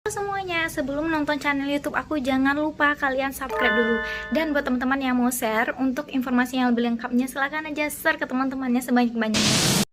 Halo semuanya, sebelum nonton channel YouTube aku jangan lupa kalian subscribe dulu. Dan buat teman-teman yang mau share untuk informasi yang lebih lengkapnya silahkan aja share ke teman-temannya sebanyak-banyaknya.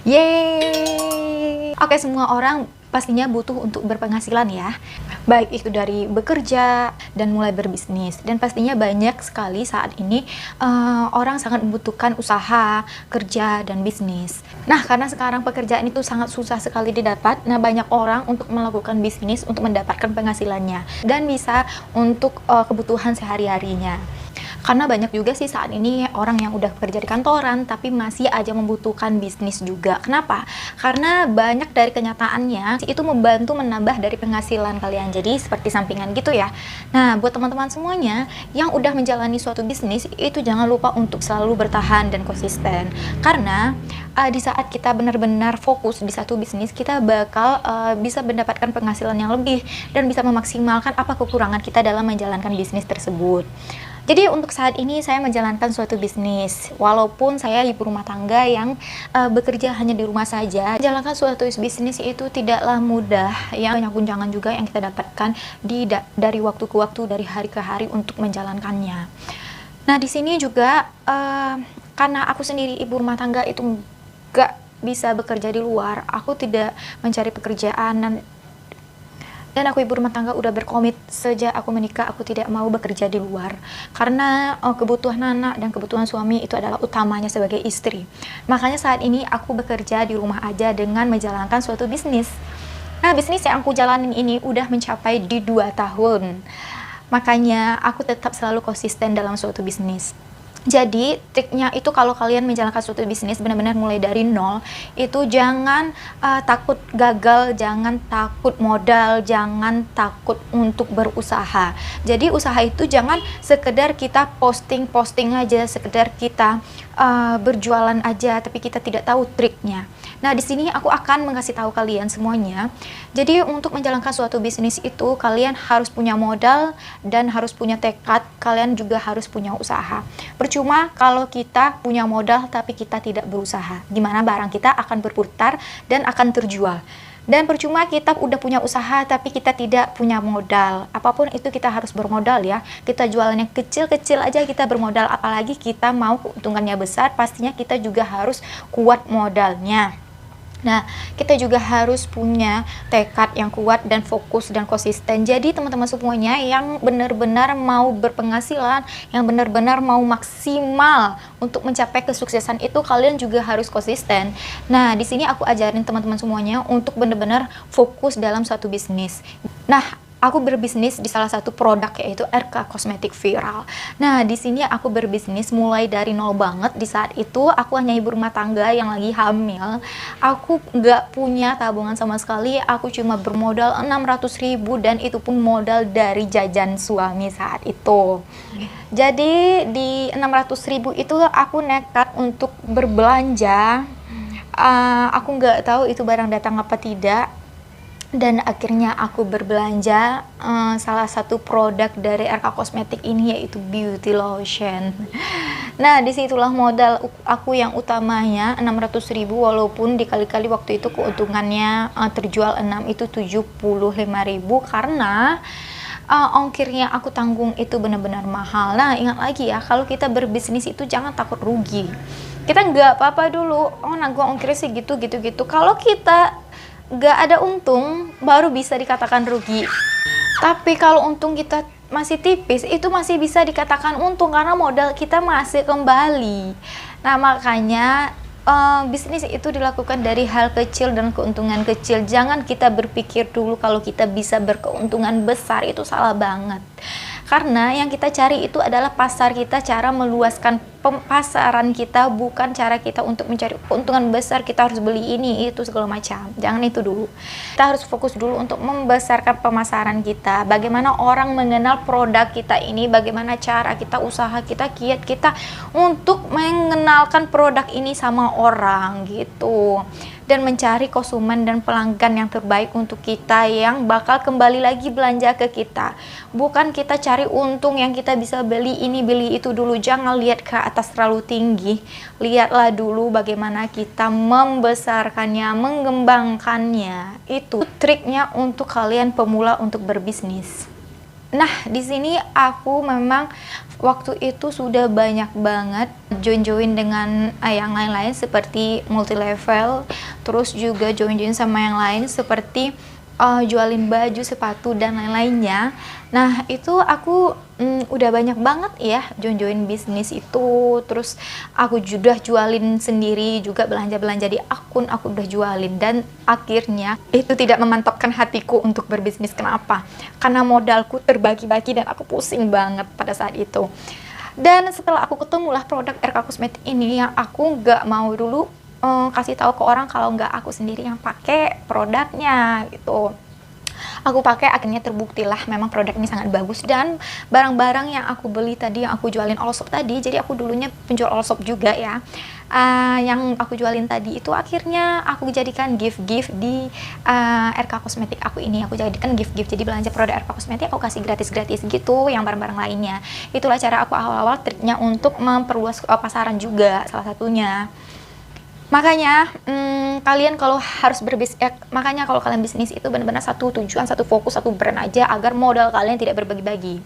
Yeay! Oke, semua orang pastinya butuh untuk berpenghasilan ya, baik itu dari bekerja dan mulai berbisnis. Dan pastinya banyak sekali saat ini orang sangat membutuhkan usaha, kerja, dan bisnis. Nah, karena sekarang pekerjaan itu sangat susah sekali didapat, nah banyak orang untuk melakukan bisnis untuk mendapatkan penghasilannya dan bisa untuk kebutuhan sehari-harinya. Karena banyak juga sih saat ini orang yang udah bekerja di kantoran tapi masih aja membutuhkan bisnis juga. Kenapa? Karena banyak dari kenyataannya itu membantu menambah dari penghasilan kalian. Jadi seperti sampingan gitu ya. Nah, buat teman-teman semuanya yang udah menjalani suatu bisnis itu jangan lupa untuk selalu bertahan dan konsisten. Karena di saat kita benar-benar fokus di satu bisnis, kita bakal bisa mendapatkan penghasilan yang lebih dan bisa memaksimalkan apa kekurangan kita dalam menjalankan bisnis tersebut. Jadi untuk saat ini saya menjalankan suatu bisnis, walaupun saya ibu rumah tangga yang bekerja hanya di rumah saja. Menjalankan suatu bisnis itu tidaklah mudah, ya banyak guncangan juga yang kita dapatkan dari waktu ke waktu, dari hari ke hari untuk menjalankannya. Nah di sini juga karena aku sendiri ibu rumah tangga itu gak bisa bekerja di luar, aku tidak mencari pekerjaan dan aku ibu rumah tangga udah berkomit sejak aku menikah aku tidak mau bekerja di luar karena kebutuhan anak dan kebutuhan suami itu adalah utamanya sebagai istri. Makanya saat ini aku bekerja di rumah aja dengan menjalankan suatu bisnis. Nah, bisnis yang aku jalanin ini udah mencapai di 2 tahun. Makanya aku tetap selalu konsisten dalam suatu bisnis. Jadi triknya itu kalau kalian menjalankan suatu bisnis benar-benar mulai dari nol, itu jangan takut gagal, jangan takut modal, jangan takut untuk berusaha. Jadi usaha itu jangan sekedar kita posting aja, sekedar kita berjualan aja, tapi kita tidak tahu triknya. Nah, di sini aku akan mengasih tahu kalian semuanya. Jadi untuk menjalankan suatu bisnis itu kalian harus punya modal dan harus punya tekad, kalian juga harus punya usaha. Percuma kalau kita punya modal tapi kita tidak berusaha. Gimana barang kita akan berputar dan akan terjual. Dan percuma kita udah punya usaha tapi kita tidak punya modal. Apapun itu kita harus bermodal ya. Kita jualannya kecil-kecil aja kita bermodal, apalagi kita mau keuntungannya besar, pastinya kita juga harus kuat modalnya. Nah, kita juga harus punya tekad yang kuat dan fokus dan konsisten. Jadi teman-teman semuanya yang benar-benar mau berpenghasilan, yang benar-benar mau maksimal untuk mencapai kesuksesan itu kalian juga harus konsisten. Nah, di sini aku ajarin teman-teman semuanya untuk benar-benar fokus dalam satu bisnis. Nah, aku berbisnis di salah satu produk yaitu RK Kosmetik Viral. Nah, di sini aku berbisnis mulai dari nol banget. Di saat itu aku hanya ibu rumah tangga yang lagi hamil. Aku nggak punya tabungan sama sekali. Aku cuma bermodal 600.000 dan itu pun modal dari jajan suami saat itu. Jadi di 600.000 itu aku nekat untuk berbelanja. Aku nggak tahu itu barang datang apa tidak. Dan akhirnya aku berbelanja salah satu produk dari RK Kosmetik ini yaitu beauty lotion. Nah, disitulah modal aku yang utamanya 600.000, walaupun dikali-kali waktu itu keuntungannya terjual 6 itu 75.000 karena ongkirnya aku tanggung itu benar-benar mahal. Nah, ingat lagi ya, kalau kita berbisnis itu jangan takut rugi. Kita nggak apa-apa dulu, oh nah gua ongkirnya sih gitu. Kalau kita nggak ada untung baru bisa dikatakan rugi. Tapi kalau untung kita masih tipis itu masih bisa dikatakan untung karena modal kita masih kembali. Nah, makanya bisnis itu dilakukan dari hal kecil dan keuntungan kecil. Jangan kita berpikir dulu kalau kita bisa berkeuntungan besar, itu salah banget. Karena yang kita cari itu adalah pasar kita, cara meluaskan pemasaran kita, bukan cara kita untuk mencari keuntungan besar, kita harus beli ini, itu, segala macam. Jangan itu dulu. Kita harus fokus dulu untuk membesarkan pemasaran kita. Bagaimana orang mengenal produk kita ini, bagaimana cara kita, usaha kita, kiat kita untuk mengenalkan produk ini sama orang gitu. dan mencari konsumen dan pelanggan yang terbaik untuk kita yang bakal kembali lagi belanja ke kita. Bukan kita cari untung yang kita bisa beli ini beli itu dulu. Jangan lihat ke atas terlalu tinggi, lihatlah dulu bagaimana kita membesarkannya, mengembangkannya. Itu triknya untuk kalian pemula untuk berbisnis. Nah, di sini aku memang waktu itu sudah banyak banget join dengan yang lain-lain seperti multi level, terus juga join sama yang lain seperti jualin baju, sepatu dan lain-lainnya. Nah, itu aku udah banyak banget ya join bisnis itu. Terus aku juga jualin sendiri, juga belanja-belanja di akun aku udah jualin, dan akhirnya itu tidak memantapkan hatiku untuk berbisnis. Kenapa? Karena modalku terbagi-bagi dan aku pusing banget pada saat itu. Dan setelah aku ketemulah produk RK Cosmetics ini yang aku nggak mau dulu kasih tahu ke orang kalau nggak aku sendiri yang pakai produknya gitu. Aku pakai, akhirnya terbuktilah memang produk ini sangat bagus, dan barang-barang yang aku beli tadi, yang aku jualin all shop tadi, jadi aku dulunya penjual all shop juga ya, yang aku jualin tadi itu akhirnya aku jadikan gift di RK Cosmetics aku ini. Aku jadikan gift, jadi belanja produk RK Cosmetics aku kasih gratis gitu yang barang-barang lainnya. Itulah cara aku awal-awal triknya untuk memperluas pasaran juga salah satunya. Makanya kalian kalau harus berbisnis, makanya kalau kalian bisnis itu benar-benar satu tujuan, satu fokus, satu brand aja agar modal kalian tidak berbagi-bagi.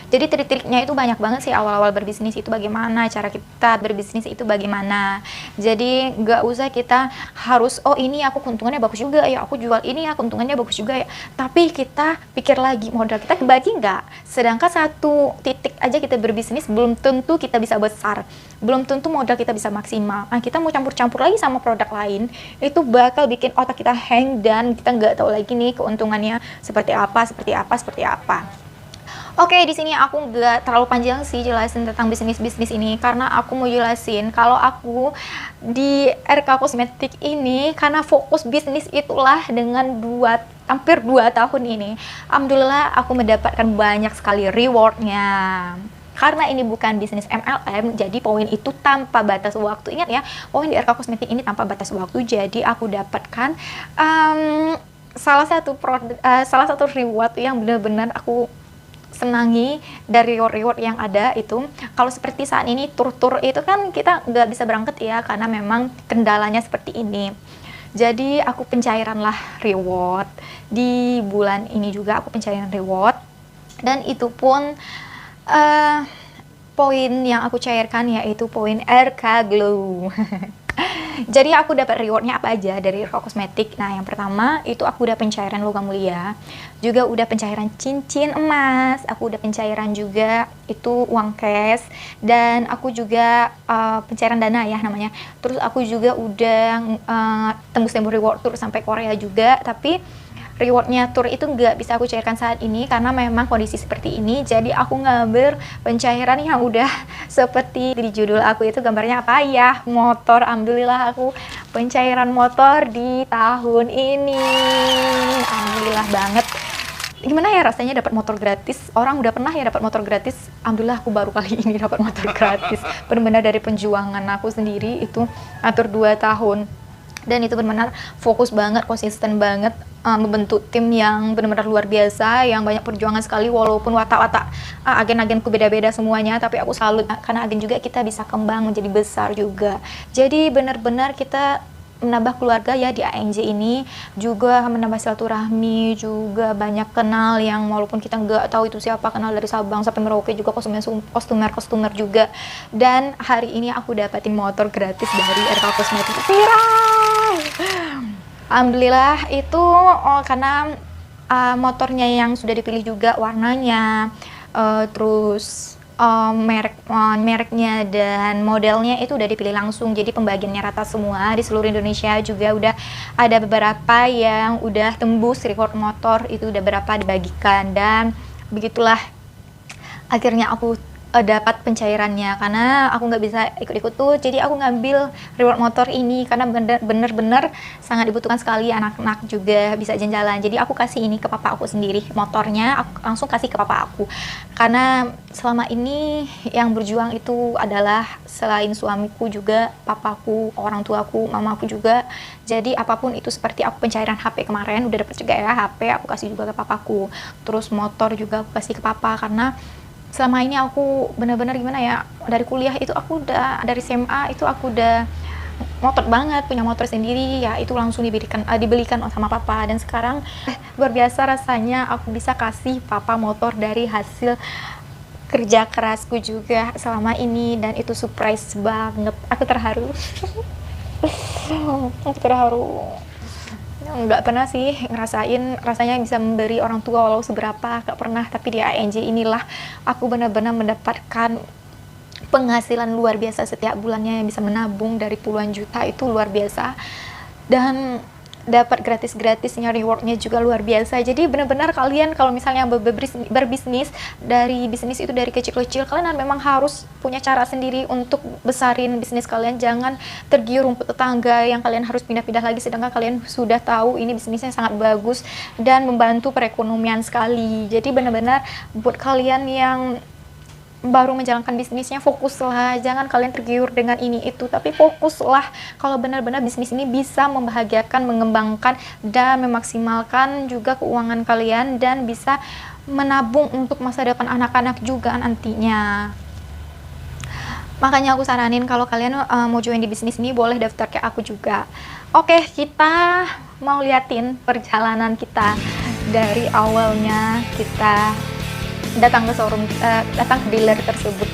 Jadi trik-triknya itu banyak banget sih awal-awal berbisnis itu, bagaimana cara kita berbisnis itu bagaimana. Jadi nggak usah kita harus, oh ini aku keuntungannya bagus juga ya, aku jual ini ya keuntungannya bagus juga ya. Tapi kita pikir lagi, modal kita kebagi nggak? Sedangkan satu titik aja kita berbisnis belum tentu kita bisa besar, belum tentu modal kita bisa maksimal. Nah, kita mau campur-campur lagi sama produk lain, itu bakal bikin otak kita hang dan kita nggak tahu lagi nih keuntungannya seperti apa. Oke, di sini aku nggak terlalu panjang sih jelasin tentang bisnis ini, karena aku mau jelasin kalau aku di RK Cosmetics ini karena fokus bisnis itulah dengan hampir 2 tahun ini. Alhamdulillah aku mendapatkan banyak sekali rewardnya. Karena ini bukan bisnis MLM, jadi poin itu tanpa batas waktu. Ingat ya, poin di RK Cosmetics ini tanpa batas waktu. Jadi aku dapatkan salah satu reward yang benar-benar aku senangi dari reward yang ada itu. Kalau seperti saat ini tur itu kan kita nggak bisa berangkat ya, karena memang kendalanya seperti ini. Jadi aku pencairan lah reward di bulan ini juga, aku pencairan reward, dan itu pun poin yang aku cairkan yaitu poin RK Glow. Jadi aku dapat rewardnya apa aja dari RK Cosmetics. Nah, yang pertama itu aku udah pencairan logam mulia, juga udah pencairan cincin emas, aku udah pencairan juga itu uang cash, dan aku juga pencairan dana ya namanya. Terus aku juga udah tembus reward tour sampai Korea juga, tapi rewardnya tour itu nggak bisa aku cairkan saat ini karena memang kondisi seperti ini. Jadi aku ngambil pencairan yang udah seperti di judul aku itu gambarnya apa ya, motor. Alhamdulillah aku pencairan motor di tahun ini, alhamdulillah banget. Gimana ya rasanya dapat motor gratis? Orang udah pernah ya dapat motor gratis, alhamdulillah aku baru kali ini dapat motor gratis. Benar-benar dari penjuangan aku sendiri itu atur 2 tahun. Dan itu benar-benar fokus banget, konsisten banget, membentuk tim yang benar-benar luar biasa, yang banyak perjuangan sekali. Walaupun watak-watak agen-agenku beda-beda semuanya, tapi aku salut karena agen juga kita bisa kembang menjadi besar juga. Jadi benar-benar kita menambah keluarga ya di ANJ ini, juga menambah silaturahmi, juga banyak kenal yang walaupun kita nggak tahu itu siapa, kenal dari Sabang sampai Merauke, juga kostumer juga. Dan hari ini aku dapatin motor gratis dari RK Cosmetics. Alhamdulillah itu karena motornya yang sudah dipilih juga warnanya, terus mereknya dan modelnya itu udah dipilih langsung, jadi pembagiannya rata semua di seluruh Indonesia. Juga udah ada beberapa yang udah tembus reward motor, itu udah berapa dibagikan, dan begitulah akhirnya aku dapat pencairannya, karena aku nggak bisa ikut-ikut tuh, jadi aku ngambil reward motor ini karena bener-bener sangat dibutuhkan sekali, anak-anak juga bisa jalan-jalan. Jadi aku kasih ini ke papa aku sendiri, motornya aku langsung kasih ke papa aku, karena selama ini yang berjuang itu adalah selain suamiku juga papaku, orang tuaku, mamaku juga. Jadi apapun itu, seperti aku pencairan HP kemarin udah dapet juga ya HP, aku kasih juga ke papaku. Terus motor juga aku kasih ke papa, karena selama ini aku benar-benar gimana ya, dari kuliah itu aku udah, dari SMA itu aku udah ngotot banget punya motor sendiri, ya itu langsung dibelikan sama papa. Dan sekarang luar biasa rasanya aku bisa kasih papa motor dari hasil kerja kerasku juga selama ini, dan itu surprise banget, aku terharu. Aku terharu. Nggak pernah sih ngerasain rasanya bisa memberi orang tua walau seberapa, nggak pernah. Tapi di ANJ inilah aku benar-benar mendapatkan penghasilan luar biasa setiap bulannya, yang bisa menabung dari puluhan juta, itu luar biasa. Dan dapat gratis-gratisnya, rewardnya juga luar biasa. Jadi benar-benar kalian kalau misalnya berbisnis, dari bisnis itu dari kecil-kecil, kalian memang harus punya cara sendiri untuk besarin bisnis kalian. Jangan tergiur rumput tetangga yang kalian harus pindah-pindah lagi, sedangkan kalian sudah tahu ini bisnisnya sangat bagus dan membantu perekonomian sekali. Jadi benar-benar buat kalian yang baru menjalankan bisnisnya, fokuslah, jangan kalian tergiur dengan ini itu, tapi fokuslah kalau benar-benar bisnis ini bisa membahagiakan, mengembangkan, dan memaksimalkan juga keuangan kalian, dan bisa menabung untuk masa depan anak-anak juga nantinya. Makanya aku saranin kalau kalian mau join di bisnis ini, boleh daftar ke aku juga. Oke, kita mau liatin perjalanan kita dari awalnya kita datang ke showroom, datang ke dealer tersebut,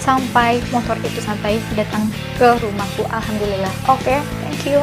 sampai motor itu sampai datang ke rumahku. Alhamdulillah. Oke, thank you.